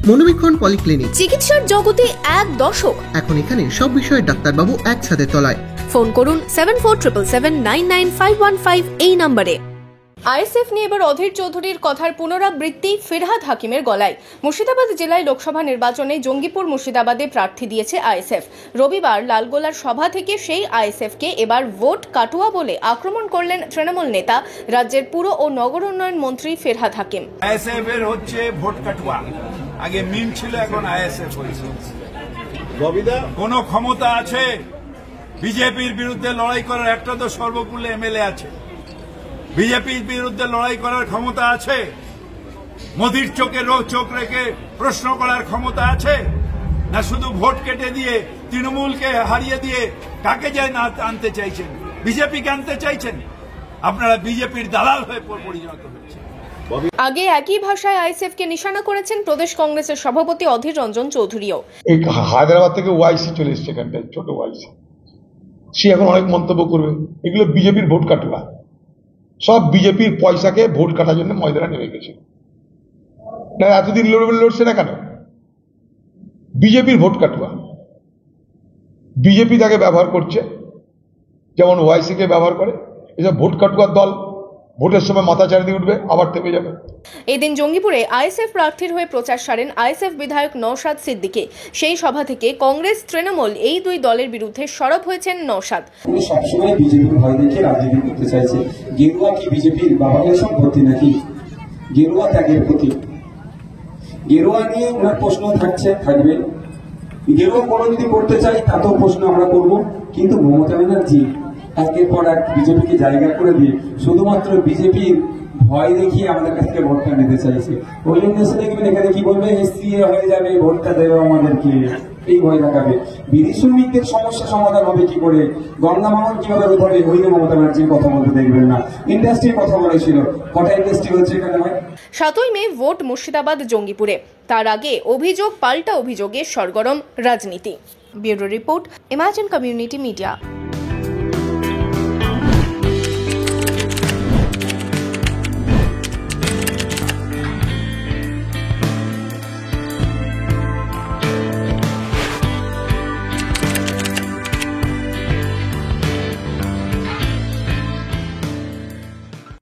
মনোবীক্ষণ polyclinic, চিকিৎসার জগতে এক দশক। এখন এখানে সব বিষয়ে ডাক্তারবাবু একসাথে তলায়। ফোন করুন 7477799515 এই নম্বরে। আইএসএফ নিয়ে এবার অধীর চৌধুরীর কথার পুনরাবৃত্তি ফিরহাদ হাকিমের গলায়। মুর্শিদাবাদ জেলায় লোকসভা নির্বাচনে জঙ্গিপুর মুর্শিদাবাদে প্রার্থী দিয়েছে আইএসএফ। রবিবার লালগোলার সভা থেকে সেই আইএসএফকে এবার ভোট কাটুয়া বলে আক্রমণ করলেন তৃণমূল নেতা, রাজ্যের পুর ও নগর উন্নয়ন মন্ত্রী ফিরহাদ হাকিম। আইএসএফ এর হচ্ছে ভোট কাটুয়া, আগে মিম ছিল, এখন আইএসএফ হয়েছে। কোন ক্ষমতা আছে বিজেপির বিরুদ্ধে লড়াই করার? একটা তো সর্বকুলে এমএলএ আছে। বিজেপির বিরুদ্ধে লড়াই করার ক্ষমতা আছে? মোদির চোখে চোখ রেখে প্রশ্ন করার ক্ষমতা আছে? না শুধু ভোট কেটে দিয়ে তৃণমূলকে হারিয়ে দিয়ে কাকে যায় না আনতে চাইছেন? বিজেপিকে আনতে চাইছেন? আপনারা বিজেপির দালাল হয়ে পরিণত হয়েছে। আগে একই ভাষায় আইএসএফ কে নিশানা করেছেন প্রদেশ কংগ্রেসের সভাপতি অধীর রঞ্জন চৌধুরীও। এই হায়দ্রাবাদ থেকে ওয়াইসি চলে এসছে, এখানটায় ছোট ওয়াইসি, সে এখন অনেক মন্তব্য করবে। এগুলো বিজেপির ভোট কাটুয়া, সব বিজেপির পয়সাকে ভোট কাটার জন্য ময়দানে নেমে গেছে। না এতদিন লড়ছে না কেন? বিজেপির ভোট কাটুয়া, বিজেপি তাকে ব্যবহার করছে যেমন ওয়াইসি কে ব্যবহার করে। এসব ভোট কাটুয়ার দল ভোটের সময় মাথা চাড়া দিয়ে উঠবে, আবার থেমে যাবে। এদিন জঙ্গিপুরে আইএসএফ প্রার্থীর হয়ে প্রচার সারেন আইএসএফ বিধায়ক নওশাদ সিদ্দিকী। সেই সভা থেকে কংগ্রেস তৃণমূল এই দুই দলের বিরুদ্ধে সরব হয়েছেন নওশাদ। উনি সবসময় বিজেপির ভয় দেখে রাজনীতি করতে চাইছে। গেরুয়া কি বিজেপির বাবাদের সম্পত্তি নাকি? গেরুয়া ত্যাগের প্রতি, গেরুয়া নিয়ে ওনার প্রশ্ন থাকবে। গেরুয়া কোনো যদি করতে চাই তাতেও প্রশ্ন আমরা করব, কিন্তু মমতা ব্যানার্জি একের পর এক বিজেপিকে জায়গা করে দিয়ে শুধুমাত্র বিজেপির ভয় দেখিয়ে আমাদের কাছ থেকে ভোটটা নিতে চাইছে। ওই জন্য এসে দেখবেন এখানে কি বলবে, এসসিএ হয়ে যাবে, ভোটটা দেবে আমাদেরকে, এই ভয় দেখাবে। বিদেশি শ্রমিকদের সমস্যা সমাধান হবে কি করে, গঙ্গা মামন কিভাবে রোধ হবে, ওই মমতা ব্যানার্জির কথা বলতে দেখবেন না। ইন্ডাস্ট্রির কথা বলেছিল, কটা ইন্ডাস্ট্রি হচ্ছে এখানে? 7ই মে ভোট মুর্শিদাবাদ জঙ্গিপুরে। তার আগে অভিযোগ পাল্টা অভিযোগে সরগরম রাজনীতি। Bureau report, imagine community media.